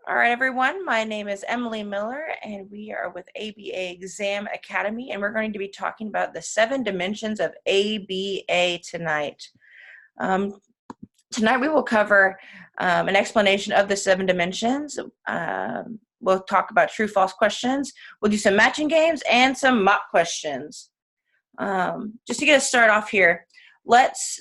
All right, everyone. My name is Emily Miller, and we are with ABA Exam Academy, and we're going to be talking about the 7 dimensions of ABA tonight. Tonight we will cover an explanation of the 7 dimensions. We'll talk about true-false questions. We'll do some matching games and some mock questions. Just to get us started off here, let's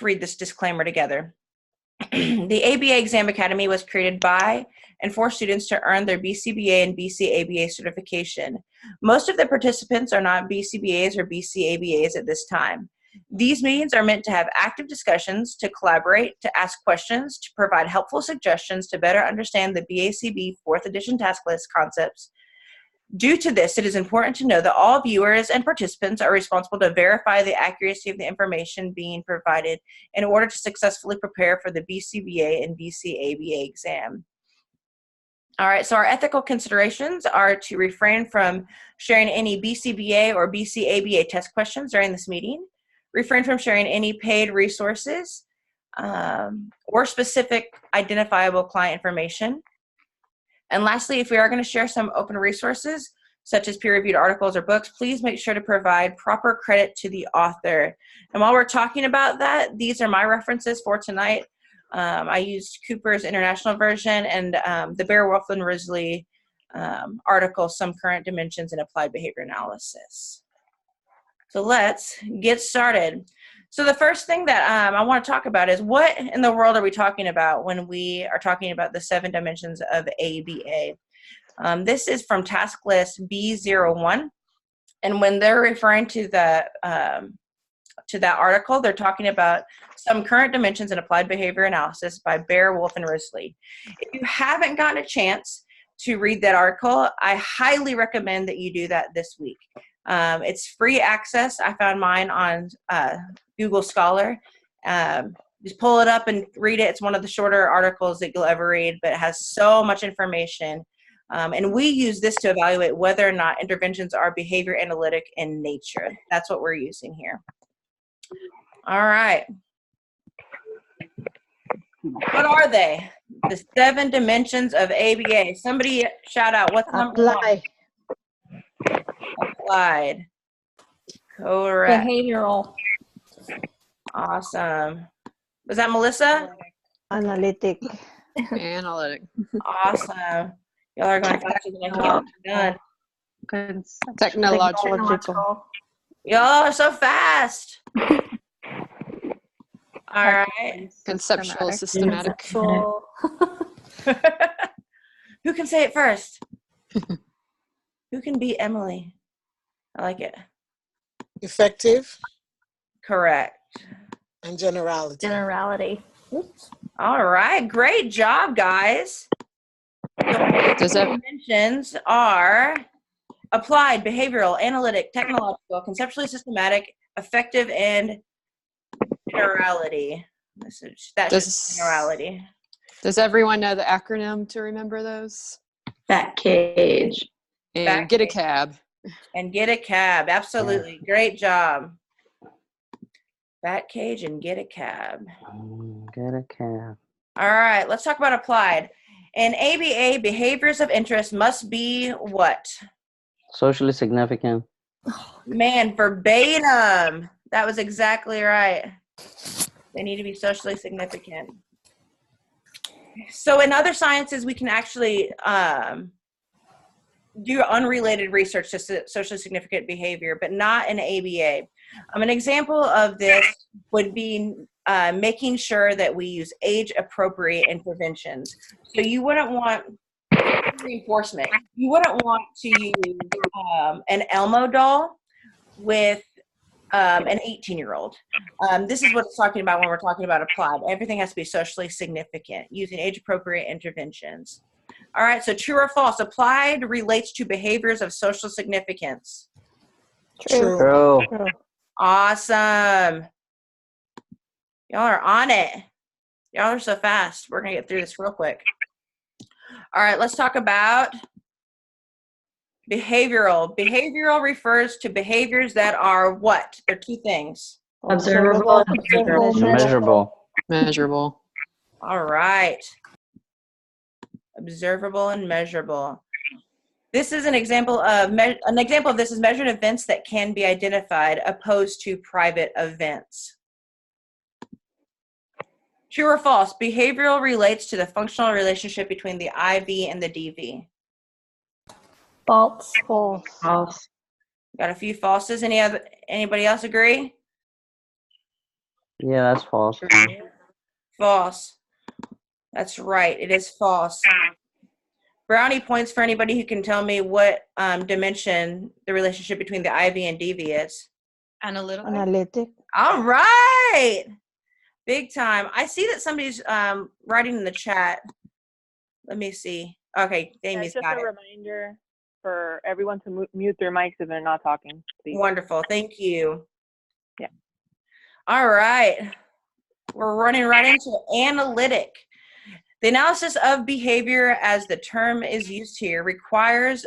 read this disclaimer together. The ABA Exam Academy was created by and for students to earn their BCBA and BCABA certification. Most of the participants are not BCBAs or BCABAs at this time. These meetings are meant to have active discussions, to collaborate, to ask questions, to provide helpful suggestions to better understand the BACB 4th edition task list concepts. Due to this, it is important to know that all viewers and participants are responsible to verify the accuracy of the information being provided in order to successfully prepare for the BCBA and BCABA exam. All right, so our ethical considerations are to refrain from sharing any BCBA or BCABA test questions during this meeting, refrain from sharing any paid resources or specific identifiable client information. And lastly, if we are going to share some open resources, such as peer-reviewed articles or books, please make sure to provide proper credit to the author. And while we're talking about that, these are my references for tonight. I used Cooper's International Version and the Bear, Wolf, and Risley article, Some Current Dimensions in Applied Behavior Analysis. So let's get started. So the first thing that I want to talk about is what in the world are we talking about when we are talking about the 7 dimensions of ABA? This is from task list B01, and when they're referring to that article, they're talking about Some Current Dimensions in Applied Behavior Analysis by Bear, Wolf, and Risley. If you haven't gotten a chance to read that article, I highly recommend that you do that this week. It's free access. I found mine on Google Scholar. Just pull it up and read it. It's one of the shorter articles that you'll ever read, but it has so much information. And we use this to evaluate whether or not interventions are behavior analytic in nature. That's what we're using here. All right. What are they? The 7 dimensions of ABA. Somebody shout out. What's number 1? Applied. Correct. Behavioral. Awesome. Was that Melissa? Analytic. Analytic. Awesome. Y'all are going faster than I can get done. Technological. Y'all are so fast. All right. Conceptual, systematic. Conceptual. Who can say it first? Who can beat Emily? I like it. Effective. Correct. And generality. Generality. Oops. All right. Great job, guys. Does that Dimensions are applied, behavioral, analytic, technological, conceptually systematic, effective, and generality. That's generality. Does everyone know the acronym to remember those? Fat cage. And Back get a cage. cab. And get a cab. Absolutely. Great job. Bat cage and get a cab. Get a cab. All right. Let's talk about applied. In ABA, behaviors of interest must be what? Socially significant. Man, verbatim. That was exactly right. They need to be socially significant. So in other sciences, we can actually do unrelated research to socially significant behavior, but not in ABA. An example of this would be making sure that we use age-appropriate interventions. So you wouldn't want reinforcement. You wouldn't want to use an Elmo doll with an 18-year-old. This is what it's talking about when we're talking about applied. Everything has to be socially significant, using age-appropriate interventions. All right, so true or false? Applied relates to behaviors of social significance. True. Awesome. Y'all are on it. Y'all are so fast. We're going to get through this real quick. All right, let's talk about behavioral. Behavioral refers to behaviors that are what? They're 2 things. Observable. Measurable. Measurable. All right. Observable and measurable. This is an example of this is measured events that can be identified, opposed to private events. True or false? Behavioral relates to the functional relationship between the IV and the DV. False. False. False. Got a few falses. Anybody else agree? Yeah, that's false. False. That's right. It is false. Brownie points for anybody who can tell me what dimension the relationship between the IV and DV is. Analytical. Analytic. All right. Big time. I see that somebody's writing in the chat. Let me see. Okay, Amy's Just got a it. reminder for everyone to mute their mics if they're not talking, please. Wonderful. Thank you. Yeah. All right. We're running right into analytic. The analysis of behavior, as the term is used here, requires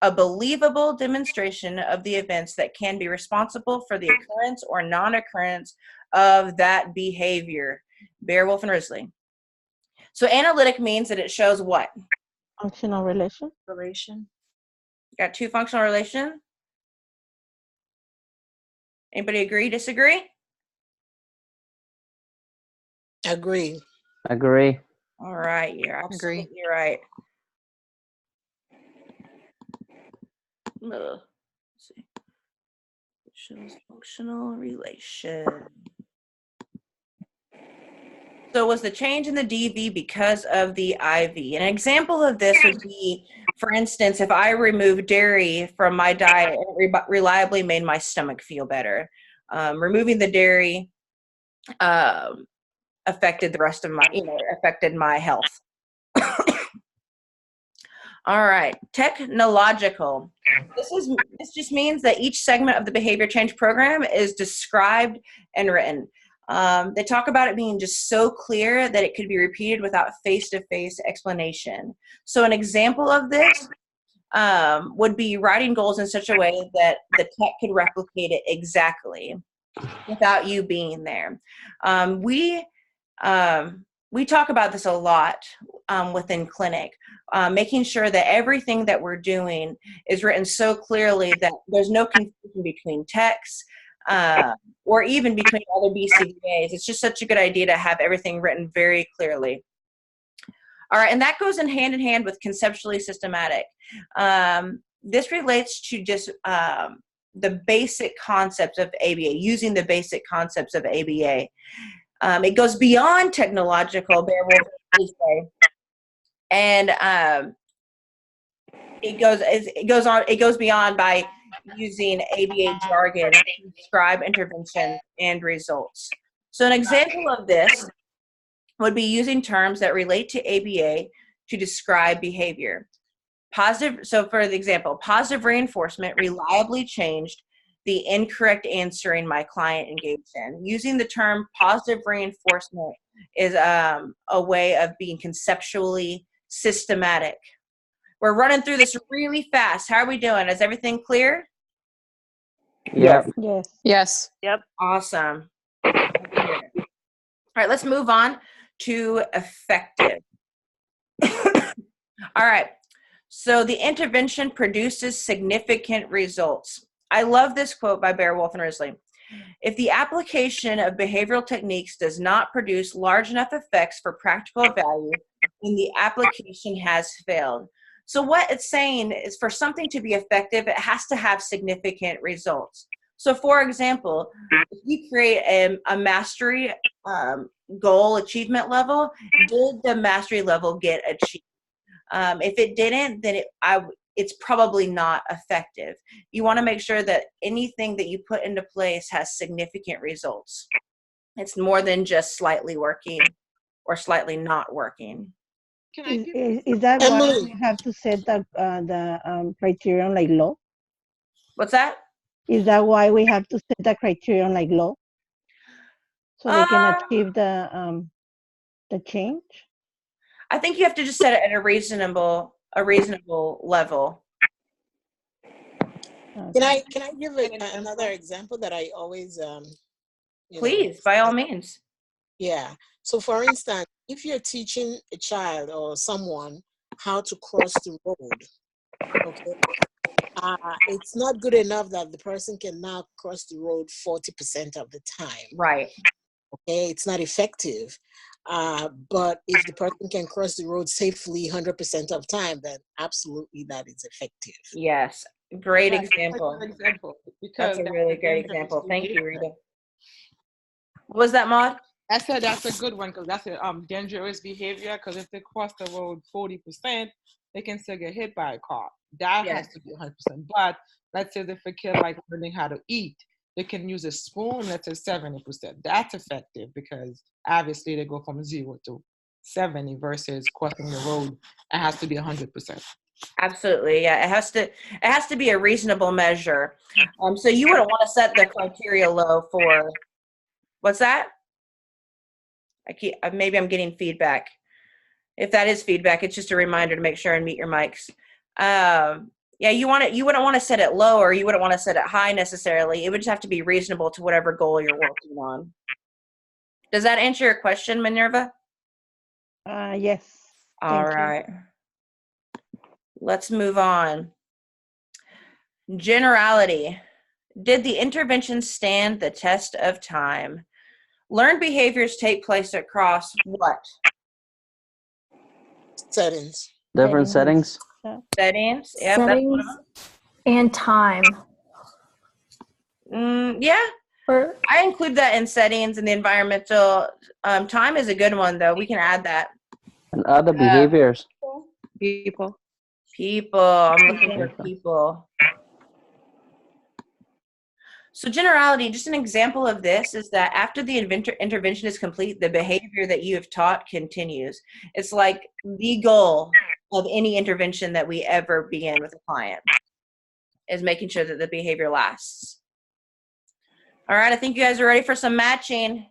a believable demonstration of the events that can be responsible for the occurrence or non-occurrence of that behavior. Beowulf and Risley. So analytic means that it shows what? Functional relation. Relation. Got two functional relation. Anybody agree, disagree? Agree. Agree. All right, you're absolutely right. Let's see. It shows functional relation. So was the change in the DV because of the IV? An example of this would be, for instance, if I removed dairy from my diet, it reliably made my stomach feel better. Removing the dairy affected the rest of my, affected my health. All right, technological. This just means that each segment of the behavior change program is described and written. They talk about it being just so clear that it could be repeated without face-to-face explanation. So an example of this would be writing goals in such a way that the tech could replicate it exactly without you being there. We talk about this a lot within clinic, making sure that everything that we're doing is written so clearly that there's no confusion between texts or even between other BCBAs. It's just such a good idea to have everything written very clearly. All right, and that goes in hand with conceptually systematic. This relates to just the basic concepts of ABA, using the basic concepts of ABA. It goes beyond technological, and it goes beyond by using ABA jargon to describe intervention and results. So an example of this would be using terms that relate to ABA to describe behavior. So for the example, positive reinforcement reliably changed the incorrect answering my client engaged in. Using the term positive reinforcement is a way of being conceptually systematic. We're running through this really fast. How are we doing? Is everything clear? Yep. Yes. Yes. Yep. Awesome. All right, let's move on to effective. All right, so the intervention produces significant results. I love this quote by Beowulf and Risley. If the application of behavioral techniques does not produce large enough effects for practical value, then the application has failed. So what it's saying is, for something to be effective, it has to have significant results. So for example, if you create a mastery goal achievement level, did the mastery level get achieved? If it didn't, then it's probably not effective. You want to make sure that anything that you put into place has significant results. It's more than just slightly working or slightly not working. Can I give Is that why Emily. we have to set the criterion like low? What's that? Is that why we have to set the criterion like low? So they can achieve the change? I think you have to just set it at a reasonable level. Can I give another example that I always Please, by all means. Yeah. So for instance, if you're teaching a child or someone how to cross the road. Okay. It's not good enough that the person can now cross the road 40% of the time. Right. Okay, it's not effective. But if the person can cross the road safely 100% of time, then absolutely that is effective. Yes. Great That's a example. good example That's because a that's really a great dangerous example. Thank you, behavior. Rita. What was that, Maud? I said that's a good one because that's a dangerous behavior because if they cross the road 40%, they can still get hit by a car. That Yes. has to be 100%. But let's say if a kid like learning how to eat, they can use a spoon, let's say 70%. That's effective because obviously they go from 0 to 70 versus crossing the road. It has to be 100%. Absolutely. Yeah. It has to be a reasonable measure. So you wouldn't want to set the criteria low for, what's that? Maybe I'm getting feedback. If that is feedback, it's just a reminder to make sure and mute your mics. Yeah, you wouldn't want to set it low or you wouldn't want to set it high necessarily. It would just have to be reasonable to whatever goal you're working on. Does that answer your question, Minerva? Yes. All Thank you. right. Let's move on. Generality. Did the intervention stand the test of time? Learned behaviors take place across what? Settings. Different settings. Settings. Yep, that's one of Settings and time. them. Yeah, Or I include that in settings and the environmental. Time is a good one, though. We can add that. And other behaviors. People. People. I'm looking for people. So generality, just an example of this is that after the intervention is complete, the behavior that you have taught continues. It's like the goal of any intervention that we ever begin with a client is making sure that the behavior lasts. All right, I think you guys are ready for some matching.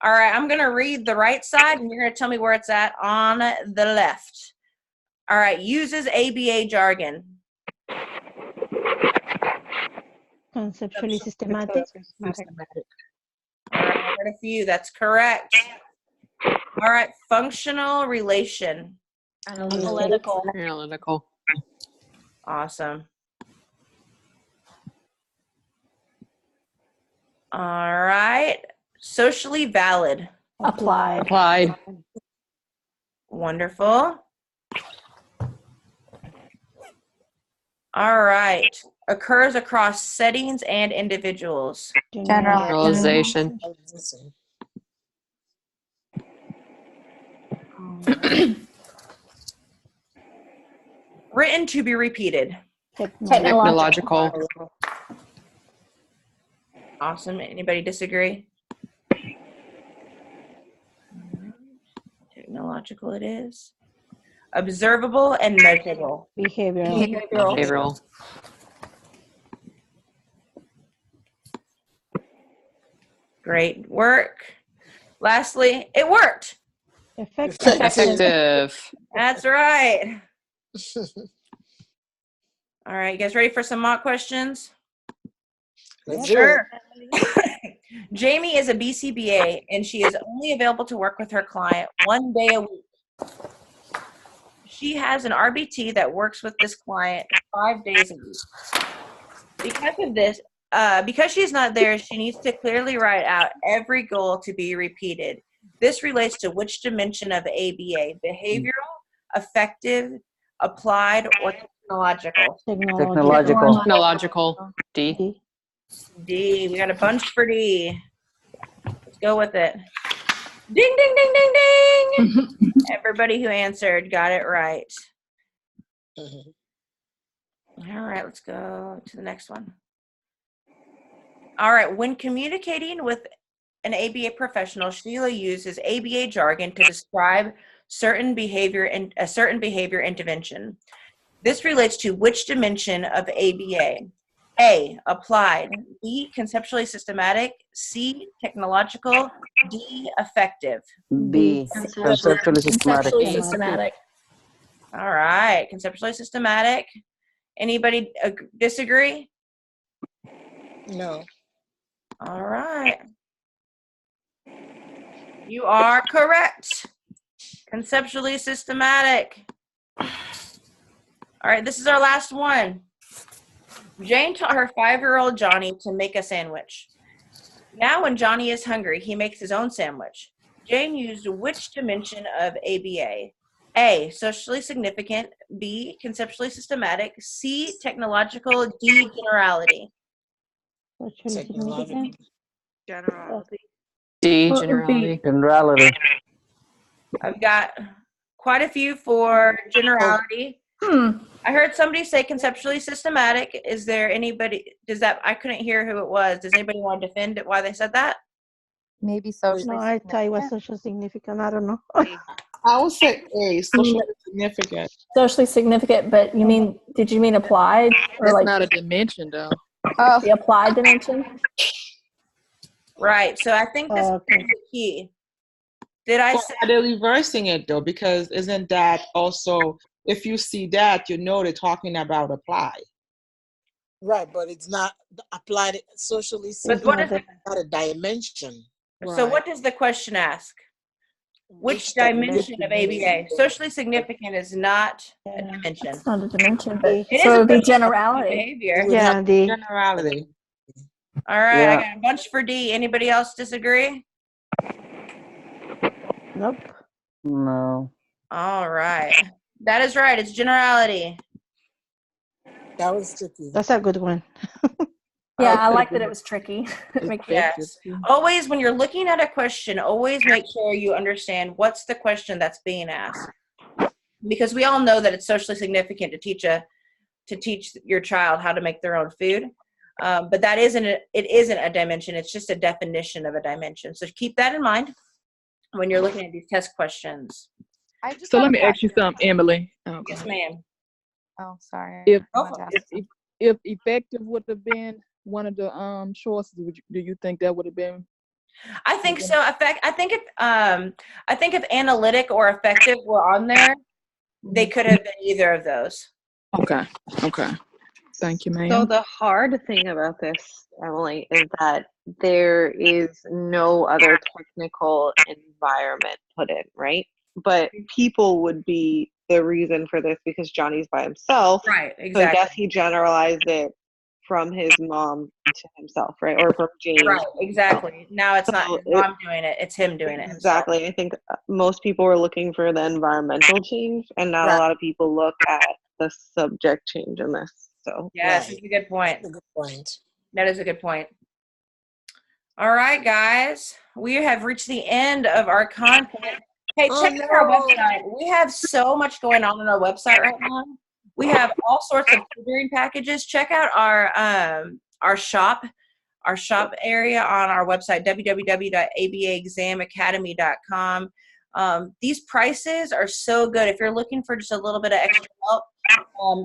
All right, I'm going to read the right side, and you're going to tell me where it's at on the left. All right, uses ABA jargon. Conceptually systematic. All right, I heard a few. That's correct. All right, functional relation. Analytical. Analytical. Awesome. All right, socially valid. Applied. Applied. Wonderful. All right, occurs across settings and individuals. Generalization. Written to be repeated. Technological. Awesome. Anybody disagree? Technological it is. Observable and measurable. Behavioral. Behavioral. Great work. Lastly, it worked. Effective. Effective. That's right. All right, you guys ready for some mock questions? Let's do it. Jamie is a BCBA and she is only available to work with her client 1 day a week. She has an RBT that works with this client 5 days a week. Because of this, because she's not there, she needs to clearly write out every goal to be repeated. This relates to which dimension of ABA? Behavioral, effective, applied, or technological? Technological. Technological. D. D. We got a bunch for D. Let's go with it. Ding, ding, ding, ding, ding. Everybody who answered got it right. All right, let's go to the next one. All right, when communicating with an ABA professional, Sheila uses ABA jargon to describe certain behavior and a certain behavior intervention. This relates to which dimension of ABA? A, applied. B, conceptually systematic. C, technological. D, effective. B, conceptually systematic. systematic. All right, conceptually systematic. Anybody disagree? No. All right. You are correct. Conceptually systematic. All right, this is our last one. Jane taught her 5-year-old Johnny to make a sandwich. Now when Johnny is hungry, he makes his own sandwich. Jane used which dimension of ABA? A, socially significant. B, conceptually systematic. C, technological. D, generality. Socially Technological. significant. Generality. D. Well, it'd be- Generality. I've got quite a few for generality. I heard somebody say conceptually systematic. Is there anybody, I couldn't hear who it was. Does anybody want to defend it, why they said that? Maybe socially No, I thought it was significant. social significant. I don't know. I would say A, socially significant. Socially significant, but did you mean applied or That's like not a dimension, though. Oh, the applied dimension? Right, so I think this is Okay. the key. Did I But say? are they reversing it though? Because isn't that also, if you see that, you know they're talking about apply. Right, but it's not applied socially But what is significant, not a dimension. So what does the question ask? Which dimension of ABA? Socially significant is not a dimension. It's not a dimension, but It is so it would a be dimension of generality. behavior. Yeah, the Generality. All right, Yeah. I got a bunch for D. Anybody else disagree? nope. No. All right. That is right. It's generality. That was tricky. That's a good one. Yeah, I like that it was tricky. It makes Yes. Always, when you're looking at a question, always make sure you understand what's the question that's being asked. Because we all know that it's socially significant to teach your child how to make their own food. But it isn't a dimension. It's just a definition of a dimension. So keep that in mind when you're looking at these test questions. I just So have let a me ask you question. something, Emily. Okay. Yes, ma'am. Oh, sorry. If I wanted to ask something. if effective would have been one of the choices, do you think that would have been? I think so. I think if analytic or effective were on there, they could have been either of those. Okay. Thank you, ma'am. So the hard thing about this, Emily, is that there is no other technical environment put in, right? But people would be the reason for this because Johnny's by himself. Right, So I exactly. guess he generalized it from his mom to himself, right? Or from James. Right, exactly. Now it's not So his mom doing it, it's him doing it himself. Exactly. I think most people were looking for the environmental change, and not Right. a lot of people look at the subject change in this. So Yes, it's a good point. That's a good point. That is a good point. All right, guys. We have reached the end of our content. Hey, Oh, check out our no. website. We have so much going on our website right now. We have all sorts of tutoring packages. Check out our shop area on our website, www.abaexamacademy.com. These prices are so good. If you're looking for just a little bit of extra help,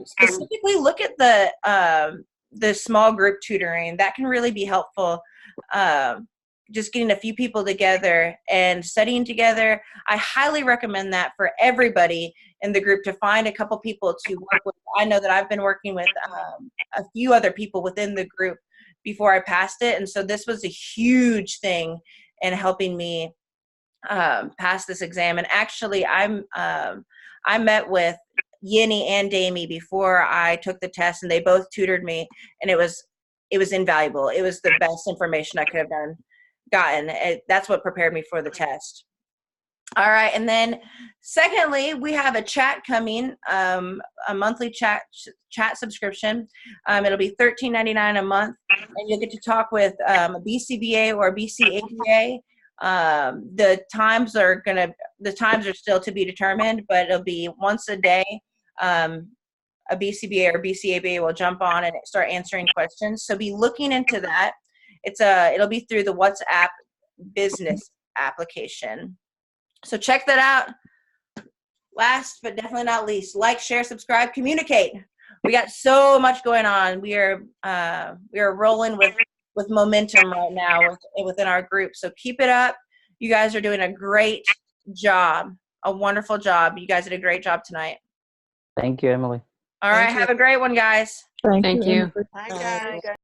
specifically look at the small group tutoring. That can really be helpful. Just getting a few people together and studying together. I highly recommend that for everybody in the group, to find a couple people to work with. I know that I've been working with a few other people within the group before I passed it. And so this was a huge thing in helping me pass this exam. And actually I met with Yinny and Damie before I took the test, and they both tutored me, and it was invaluable. It was the best information I could have gotten. That's what prepared me for the test. All right, and then secondly, we have a chat coming, a monthly chat subscription. It'll be $13.99 a month, and you'll get to talk with a BCBA or BCABA. The times are still to be determined, but it'll be once a day. A BCBA or BCABA will jump on and start answering questions. So be looking into that. It'll be through the WhatsApp business application. So check that out. Last but definitely not least, like, share, subscribe, communicate. We got so much going on. We are rolling with momentum right now within our group. So keep it up. You guys are doing a great job, a wonderful job. You guys did a great job tonight. Thank you, Emily. All right, have a great one, guys. Thank you. Hi, guys.